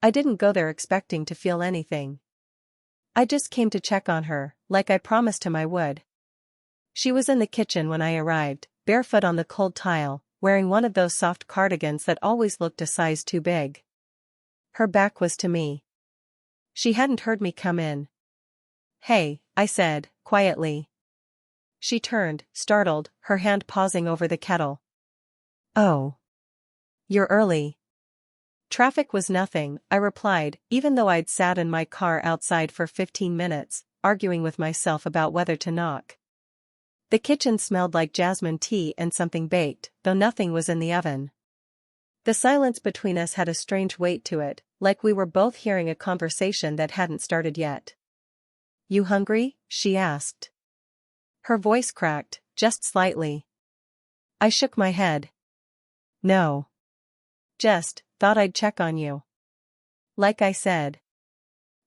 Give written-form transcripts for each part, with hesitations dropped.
I didn't go there expecting to feel anything. I just came to check on her, like I promised him I would. She was in the kitchen when I arrived, barefoot on the cold tile, wearing one of those soft cardigans that always looked a size too big. Her back was to me. She hadn't heard me come in. "Hey," I said, quietly. She turned, startled, her hand pausing over the kettle. "Oh. You're early." "Traffic was nothing," I replied, even though I'd sat in my car outside for 15 minutes, arguing with myself about whether to knock. The kitchen smelled like jasmine tea and something baked, though nothing was in the oven. The silence between us had a strange weight to it, like we were both hearing a conversation that hadn't started yet. "You hungry?" she asked. Her voice cracked, just slightly. I shook my head. "No. Just thought I'd check on you. Like I said."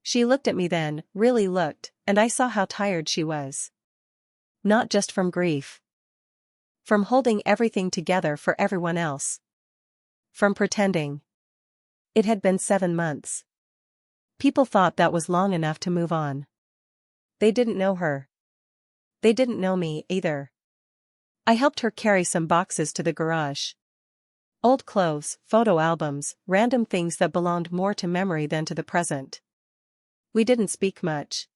She looked at me then, really looked, and I saw how tired she was. Not just from grief. From holding everything together for everyone else. From pretending. It had been 7 months. People thought that was long enough to move on. They didn't know her. They didn't know me, either. I helped her carry some boxes to the garage. Old clothes, photo albums, random things that belonged more to memory than to the present. We didn't speak much.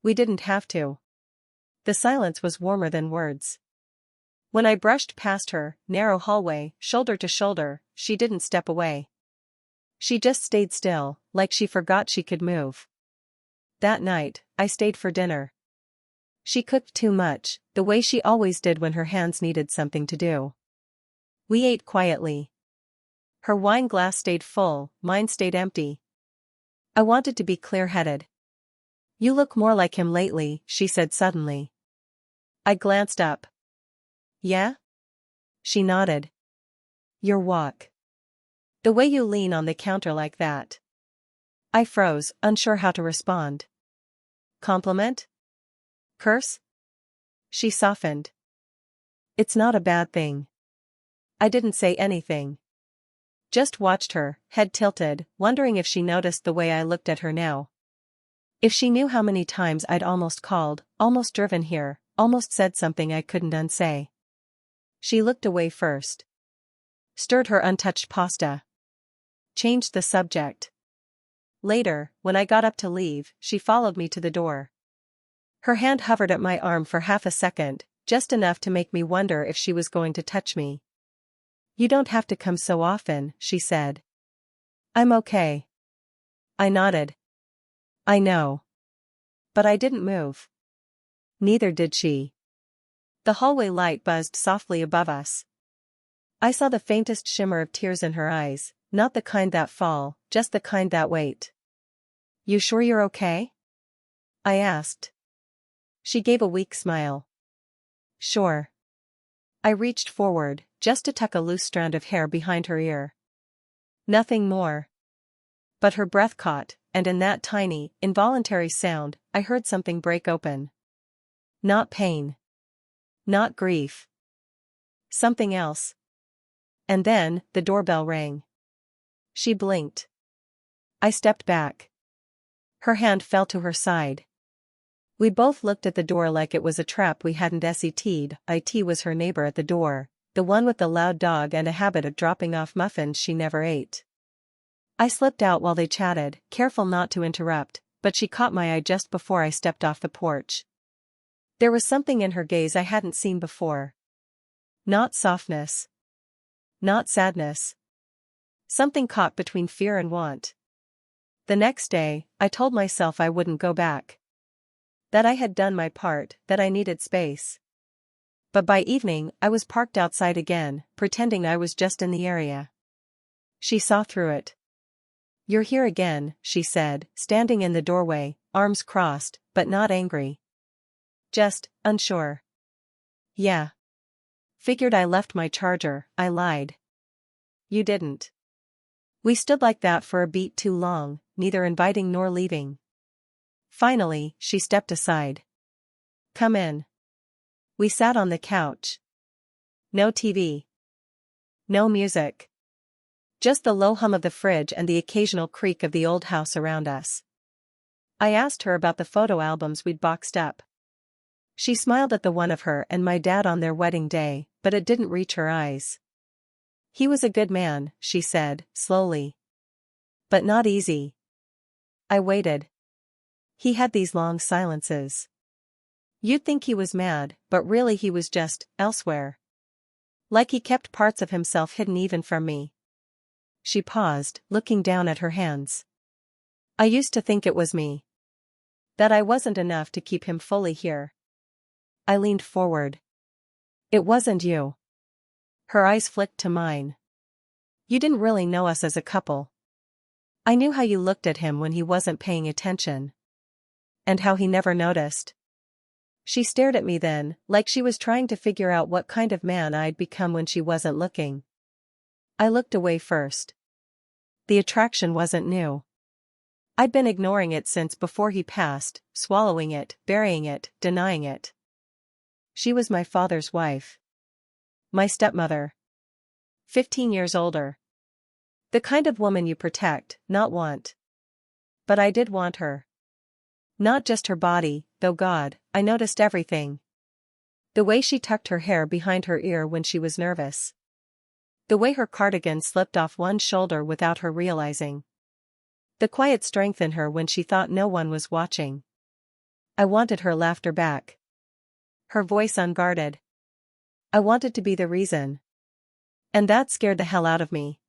We didn't have to. The silence was warmer than words. When I brushed past her, narrow hallway, shoulder to shoulder, she didn't step away. She just stayed still, like she forgot she could move. That night, I stayed for dinner. She cooked too much, the way she always did when her hands needed something to do. We ate quietly. Her wine glass stayed full, mine stayed empty. I wanted to be clear-headed. "You look more like him lately," she said suddenly. I glanced up. "Yeah?" She nodded. "Your walk. The way you lean on the counter like that." I froze, unsure how to respond. "Compliment? Curse?" She softened. "It's not a bad thing." I didn't say anything. Just watched her, head tilted, wondering if she noticed the way I looked at her now. If she knew how many times I'd almost called, almost driven here, almost said something I couldn't unsay. She looked away first. Stirred her untouched pasta. Changed the subject. Later, when I got up to leave, she followed me to the door. Her hand hovered at my arm for half a second, just enough to make me wonder if she was going to touch me. "You don't have to come so often," she said. "I'm okay." I nodded. "I know." But I didn't move. Neither did she. The hallway light buzzed softly above us. I saw the faintest shimmer of tears in her eyes, not the kind that fall, just the kind that wait. "You sure you're okay?" I asked. She gave a weak smile. "Sure." I reached forward, just to tuck a loose strand of hair behind her ear. Nothing more. But her breath caught, and in that tiny, involuntary sound, I heard something break open. Not pain. Not grief. Something else. And then, the doorbell rang. She blinked. I stepped back. Her hand fell to her side. We both looked at the door like it was a trap we hadn't set'd. It was her neighbor at the door, the one with the loud dog and a habit of dropping off muffins she never ate. I slipped out while they chatted, careful not to interrupt, but she caught my eye just before I stepped off the porch. There was something in her gaze I hadn't seen before. Not softness. Not sadness. Something caught between fear and want. The next day, I told myself I wouldn't go back. That I had done my part, that I needed space. But by evening, I was parked outside again, pretending I was just in the area. She saw through it. "You're here again," she said, standing in the doorway, arms crossed, but not angry. Just unsure. "Yeah. Figured I left my charger," I lied. "You didn't." We stood like that for a beat too long, neither inviting nor leaving. Finally, she stepped aside. "Come in." We sat on the couch. No TV. No music. Just the low hum of the fridge and the occasional creak of the old house around us. I asked her about the photo albums we'd boxed up. She smiled at the one of her and my dad on their wedding day, but it didn't reach her eyes. He was a good man, she said, slowly. But not easy. I waited. He had these long silences. You'd think he was mad, but really he was just elsewhere. Like he kept parts of himself hidden even from me. She paused, looking down at her hands. I used to think it was me. That I wasn't enough to keep him fully here. I leaned forward. It wasn't you. Her eyes flicked to mine. You didn't really know us as a couple. I knew how you looked at him when he wasn't paying attention. And how he never noticed. She stared at me then, like she was trying to figure out what kind of man I'd become when she wasn't looking. I looked away first. The attraction wasn't new. I'd been ignoring it since before he passed, swallowing it, burying it, denying it. She was my father's wife. My stepmother. 15 years older. The kind of woman you protect, not want. But I did want her. Not just her body, though God, I noticed everything. The way she tucked her hair behind her ear when she was nervous. The way her cardigan slipped off one shoulder without her realizing. The quiet strength in her when she thought no one was watching. I wanted her laughter back. Her voice unguarded. I wanted to be the reason. And that scared the hell out of me.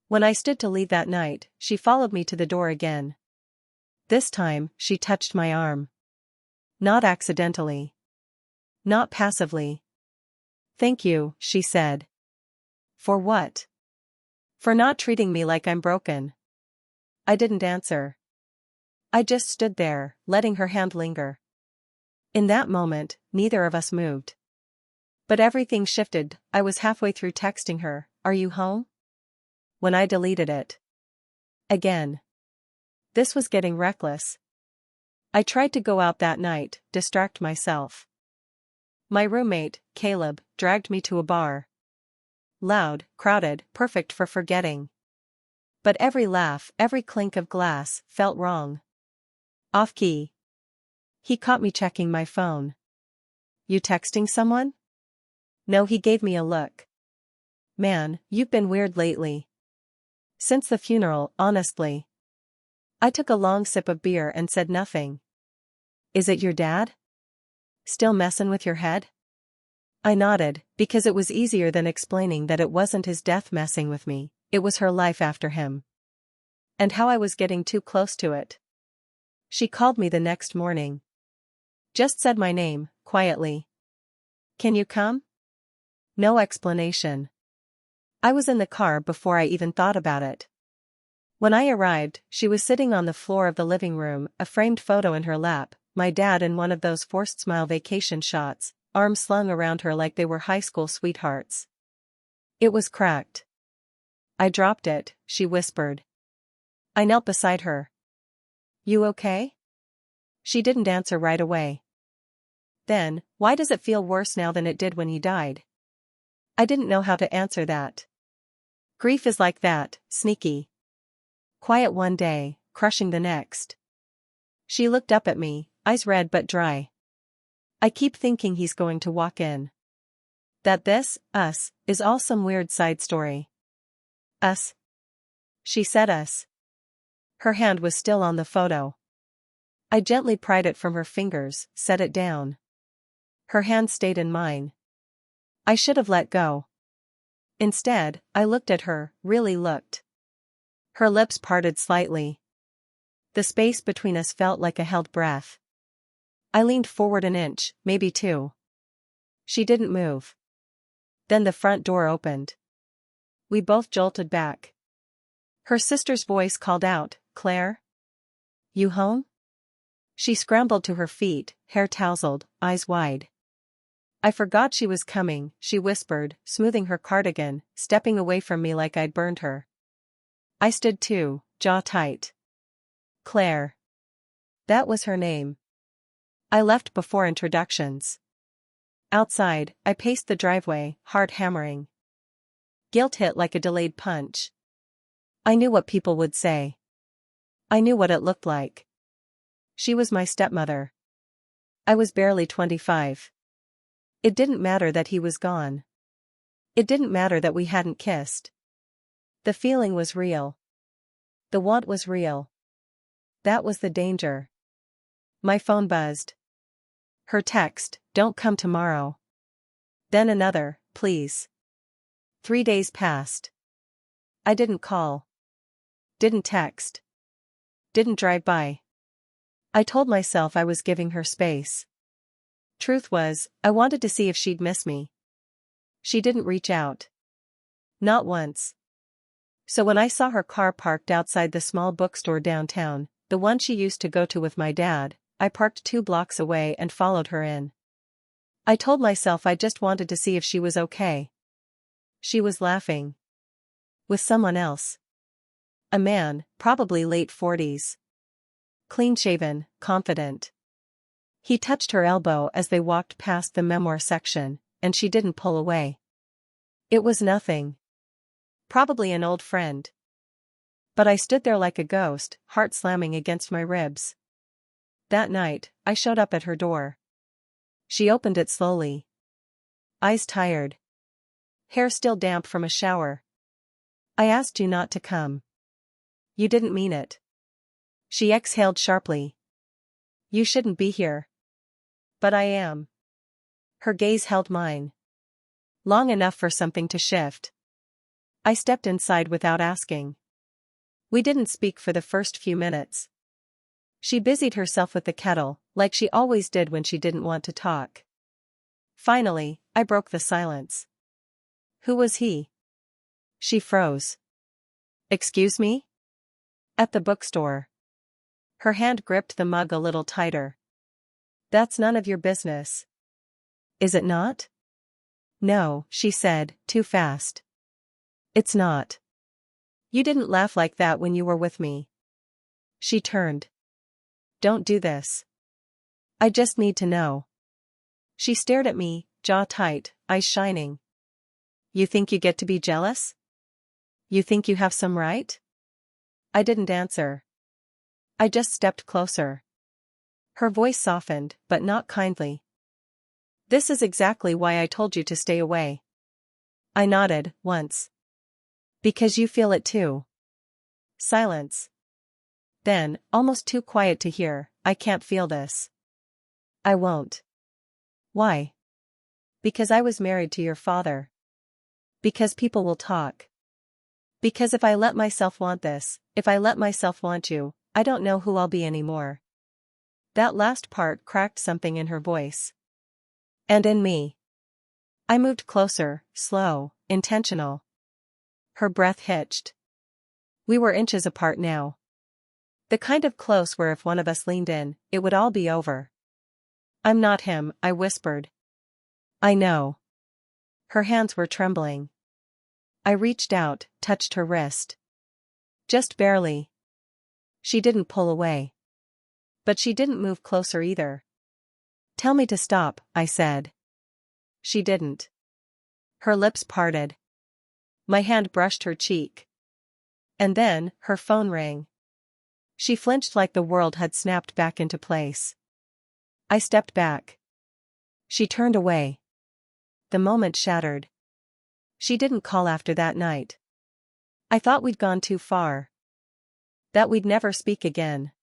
When I stood to leave that night, she followed me to the door again. This time, she touched my arm. Not accidentally. Not passively. Thank you, she said. For what? For not treating me like I'm broken. I didn't answer. I just stood there, letting her hand linger. In that moment, neither of us moved. But everything shifted. I was halfway through texting her, "Are you home?" When I deleted it. Again. This was getting reckless. I tried to go out that night, distract myself. My roommate, Caleb, dragged me to a bar. Loud, crowded, perfect for forgetting. But every laugh, every clink of glass, felt wrong. Off-key. He caught me checking my phone. You texting someone? No, he gave me a look. Man, you've been weird lately. Since the funeral, honestly. I took a long sip of beer and said nothing. Is it your dad? Still messin' with your head? I nodded, because it was easier than explaining that it wasn't his death messing with me, it was her life after him. And how I was getting too close to it. She called me the next morning. Just said my name, quietly. Can you come? No explanation. I was in the car before I even thought about it. When I arrived, she was sitting on the floor of the living room, a framed photo in her lap, my dad in one of those forced smile vacation shots, arms slung around her like they were high school sweethearts. It was cracked. I dropped it, she whispered. I knelt beside her. You okay? She didn't answer right away. Then, why does it feel worse now than it did when he died? I didn't know how to answer that. Grief is like that, sneaky. Quiet one day, crushing the next. She looked up at me, eyes red but dry. I keep thinking he's going to walk in. That this, us, is all some weird side story. Us. She said us. Her hand was still on the photo. I gently pried it from her fingers, set it down. Her hand stayed in mine. I should have let go. Instead, I looked at her, really looked. Her lips parted slightly. The space between us felt like a held breath. I leaned forward an inch, maybe two. She didn't move. Then the front door opened. We both jolted back. Her sister's voice called out, "Claire? You home?" She scrambled to her feet, hair tousled, eyes wide. I forgot she was coming, she whispered, smoothing her cardigan, stepping away from me like I'd burned her. I stood too, jaw tight. Claire. That was her name. I left before introductions. Outside, I paced the driveway, heart hammering. Guilt hit like a delayed punch. I knew what people would say. I knew what it looked like. She was my stepmother. I was barely 25. It didn't matter that he was gone. It didn't matter that we hadn't kissed. The feeling was real. The want was real. That was the danger. My phone buzzed. Her text, "Don't come tomorrow." Then another, "Please." 3 days passed. I didn't call. Didn't text. Didn't drive by. I told myself I was giving her space. Truth was, I wanted to see if she'd miss me. She didn't reach out. Not once. So when I saw her car parked outside the small bookstore downtown, the one she used to go to with my dad, I parked 2 blocks away and followed her in. I told myself I just wanted to see if she was okay. She was laughing. With someone else. A man, probably late 40s. Clean-shaven, confident. He touched her elbow as they walked past the memoir section, and she didn't pull away. It was nothing. Probably an old friend. But I stood there like a ghost, heart slamming against my ribs. That night, I showed up at her door. She opened it slowly. Eyes tired. Hair still damp from a shower. "I asked you not to come." "You didn't mean it." She exhaled sharply. "You shouldn't be here." "But I am." Her gaze held mine. Long enough for something to shift. I stepped inside without asking. We didn't speak for the first few minutes. She busied herself with the kettle, like she always did when she didn't want to talk. Finally, I broke the silence. "Who was he?" She froze. "Excuse me?" "At the bookstore." Her hand gripped the mug a little tighter. "That's none of your business." "Is it not?" "No," she said, too fast. "It's not. You didn't laugh like that when you were with me." She turned. "Don't do this. I just need to know." She stared at me, jaw tight, eyes shining. "You think you get to be jealous? You think you have some right?" I didn't answer. I just stepped closer. Her voice softened, but not kindly. "This is exactly why I told you to stay away." I nodded, once. "Because you feel it too." Silence. Then, almost too quiet to hear, "I can't feel this." "I won't." "Why?" "Because I was married to your father." "Because people will talk." "Because if I let myself want this, if I let myself want you, I don't know who I'll be anymore." That last part cracked something in her voice. And in me. I moved closer, slow, intentional. Her breath hitched. We were inches apart now. The kind of close where if one of us leaned in, it would all be over. "I'm not him," I whispered. "I know." Her hands were trembling. I reached out, touched her wrist. Just barely. She didn't pull away. But she didn't move closer either. "Tell me to stop," I said. She didn't. Her lips parted. My hand brushed her cheek. And then, her phone rang. She flinched like the world had snapped back into place. I stepped back. She turned away. The moment shattered. She didn't call after that night. I thought we'd gone too far. That we'd never speak again.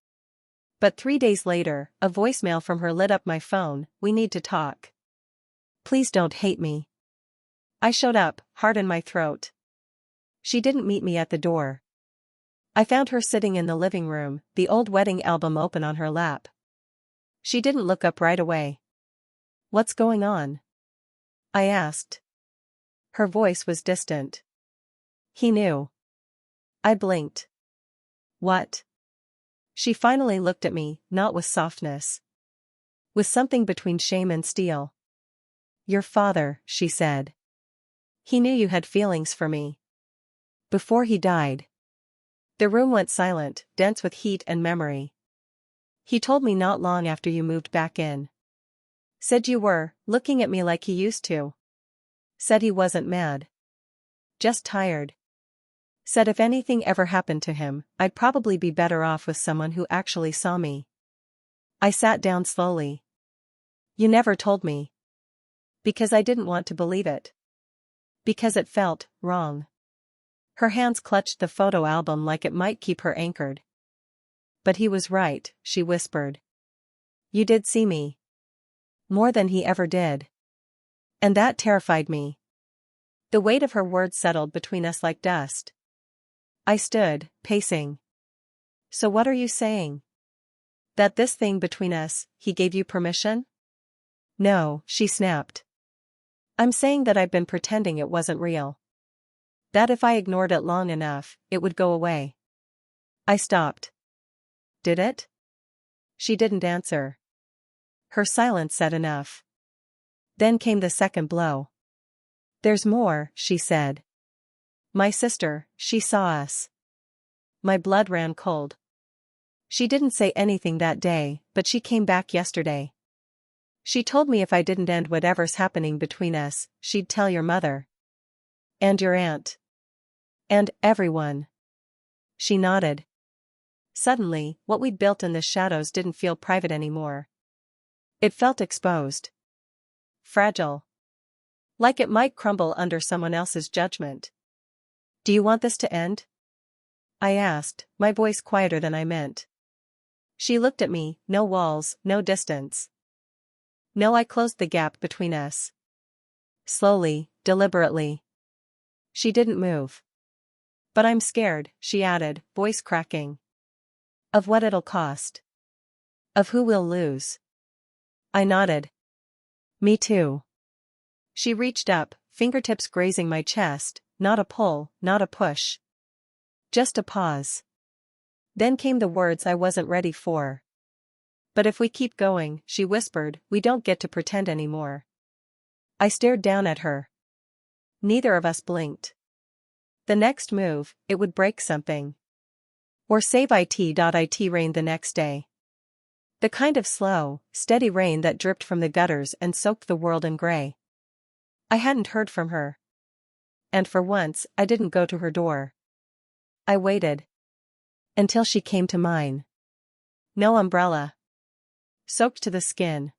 But 3 days later, a voicemail from her lit up my phone. "We need to talk. Please don't hate me." I showed up, heart in my throat. She didn't meet me at the door. I found her sitting in the living room, the old wedding album open on her lap. She didn't look up right away. "What's going on?" I asked. Her voice was distant. "He knew." I blinked. "What?" She finally looked at me, not with softness. With something between shame and steel. "Your father," she said. "He knew you had feelings for me. Before he died." The room went silent, dense with heat and memory. "He told me not long after you moved back in. Said you were, looking at me like he used to. Said he wasn't mad. Just tired." Said if anything ever happened to him, I'd probably be better off with someone who actually saw me. I sat down slowly. You never told me. Because I didn't want to believe it. Because it felt wrong. Her hands clutched the photo album like it might keep her anchored. But he was right, she whispered. You did see me. More than he ever did. And that terrified me. The weight of her words settled between us like dust. I stood, pacing. So what are you saying? That this thing between us, he gave you permission? No, she snapped. I'm saying that I've been pretending it wasn't real. That if I ignored it long enough, it would go away. I stopped. Did it? She didn't answer. Her silence said enough. Then came the second blow. There's more, she said. My sister, she saw us. My blood ran cold. She didn't say anything that day, but she came back yesterday. She told me if I didn't end whatever's happening between us, she'd tell your mother. And your aunt. And everyone. She nodded. Suddenly, what we'd built in the shadows didn't feel private anymore. It felt exposed. Fragile. Like it might crumble under someone else's judgment. Do you want this to end? I asked, my voice quieter than I meant. She looked at me, no walls, no distance. No, I closed the gap between us. Slowly, deliberately. She didn't move. But I'm scared, she added, voice cracking. Of what it'll cost. Of who we'll lose. I nodded. Me too. She reached up, fingertips grazing my chest, not a pull, not a push. Just a pause. Then came the words I wasn't ready for. But if we keep going, she whispered, we don't get to pretend anymore. I stared down at her. Neither of us blinked. The next move, it would break something. Or save it. Rained the next day. The kind of slow, steady rain that dripped from the gutters and soaked the world in gray. I hadn't heard from her. And for once, I didn't go to her door. I waited. Until she came to mine. No umbrella. Soaked to the skin.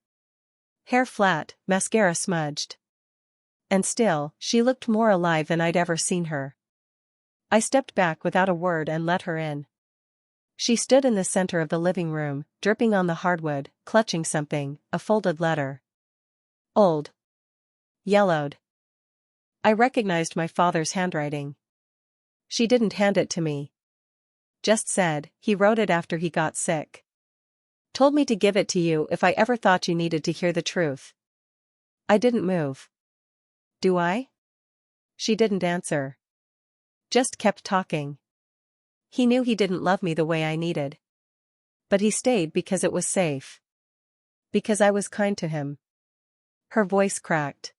Hair flat, mascara smudged. And still, she looked more alive than I'd ever seen her. I stepped back without a word and let her in. She stood in the center of the living room, dripping on the hardwood, clutching something, a folded letter. Old. Yellowed. I recognized my father's handwriting. She didn't hand it to me. Just said, he wrote it after he got sick. Told me to give it to you if I ever thought you needed to hear the truth. I didn't move. Do I? She didn't answer. Just kept talking. He knew he didn't love me the way I needed. But he stayed because it was safe. Because I was kind to him. Her voice cracked.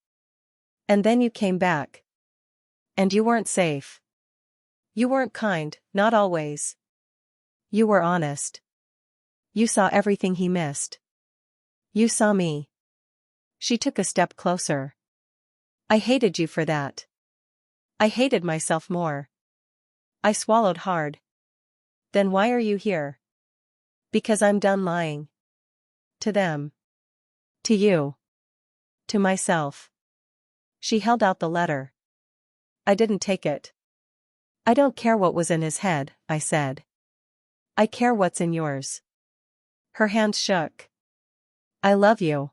And then you came back. And you weren't safe. You weren't kind, not always. You were honest. You saw everything he missed. You saw me. She took a step closer. I hated you for that. I hated myself more. I swallowed hard. Then why are you here? Because I'm done lying. To them. To you. To myself. She held out the letter. I didn't take it. I don't care what was in his head, I said. I care what's in yours. Her hands shook. I love you.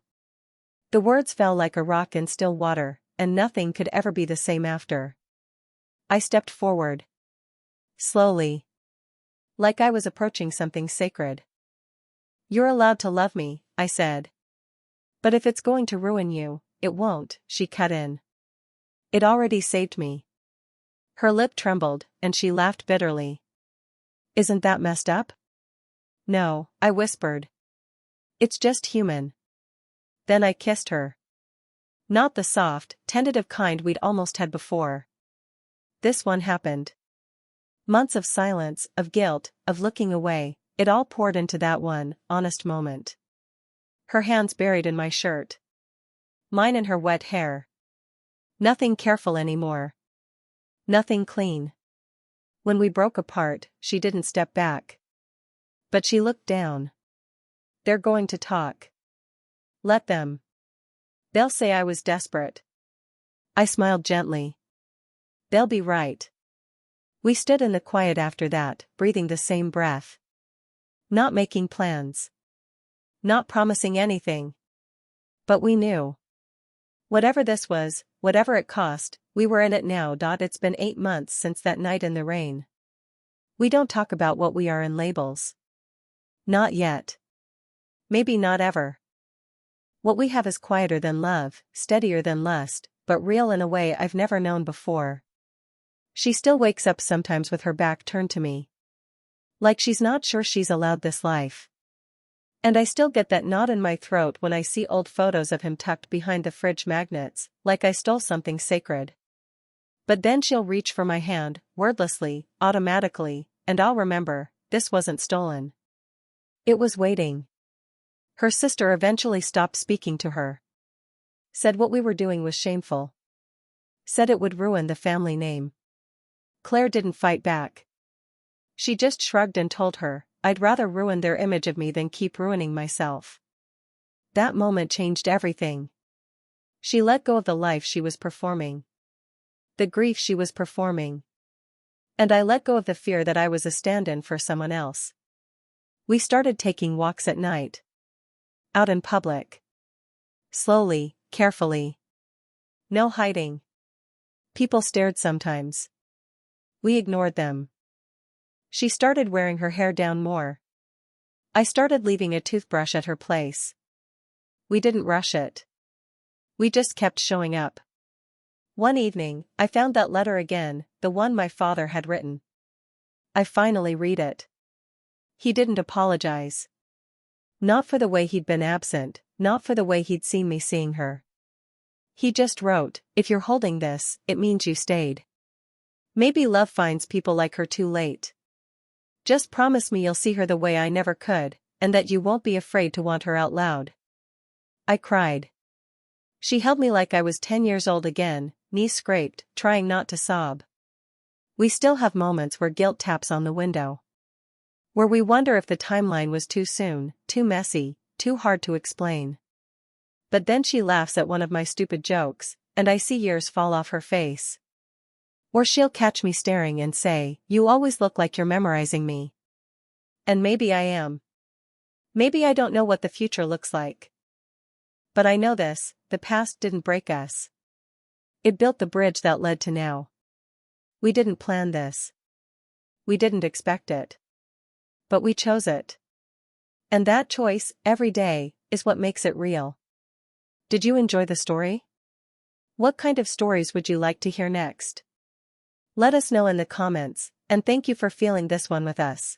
The words fell like a rock in still water, and nothing could ever be the same after. I stepped forward. Slowly. Like I was approaching something sacred. You're allowed to love me, I said. But if it's going to ruin you, it won't, she cut in. It already saved me. Her lip trembled, and she laughed bitterly. Isn't that messed up? No, I whispered. It's just human. Then I kissed her. Not the soft, tentative kind we'd almost had before. This one happened. Months of silence, of guilt, of looking away, it all poured into that one, honest moment. Her hands buried in my shirt. Mine in her wet hair. Nothing careful anymore. Nothing clean. When we broke apart, she didn't step back. But she looked down. They're going to talk. Let them. They'll say I was desperate. I smiled gently. They'll be right. We stood in the quiet after that, breathing the same breath. Not making plans. Not promising anything. But we knew. Whatever this was, whatever it cost, we were in it now. It's been 8 months since that night in the rain. We don't talk about what we are in labels. Not yet. Maybe not ever. What we have is quieter than love, steadier than lust, but real in a way I've never known before. She still wakes up sometimes with her back turned to me. Like she's not sure she's allowed this life. And I still get that knot in my throat when I see old photos of him tucked behind the fridge magnets, like I stole something sacred. But then she'll reach for my hand, wordlessly, automatically, and I'll remember, this wasn't stolen. It was waiting. Her sister eventually stopped speaking to her. Said what we were doing was shameful. Said it would ruin the family name. Claire didn't fight back. She just shrugged and told her, I'd rather ruin their image of me than keep ruining myself. That moment changed everything. She let go of the life she was performing. The grief she was performing. And I let go of the fear that I was a stand-in for someone else. We started taking walks at night. Out in public. Slowly, carefully. No hiding. People stared sometimes. We ignored them. She started wearing her hair down more. I started leaving a toothbrush at her place. We didn't rush it. We just kept showing up. One evening, I found that letter again, the one my father had written. I finally read it. He didn't apologize. Not for the way he'd been absent, not for the way he'd seen me seeing her. He just wrote, if you're holding this, it means you stayed. Maybe love finds people like her too late. Just promise me you'll see her the way I never could, and that you won't be afraid to want her out loud. I cried. She held me like I was 10 years old again, knees scraped, trying not to sob. We still have moments where guilt taps on the window. Where we wonder if the timeline was too soon, too messy, too hard to explain. But then she laughs at one of my stupid jokes, and I see years fall off her face. Or she'll catch me staring and say, you always look like you're memorizing me. And maybe I am. Maybe I don't know what the future looks like. But I know this, the past didn't break us. It built the bridge that led to now. We didn't plan this. We didn't expect it. But we chose it. And that choice, every day, is what makes it real. Did you enjoy the story? What kind of stories would you like to hear next? Let us know in the comments, and thank you for feeling this one with us.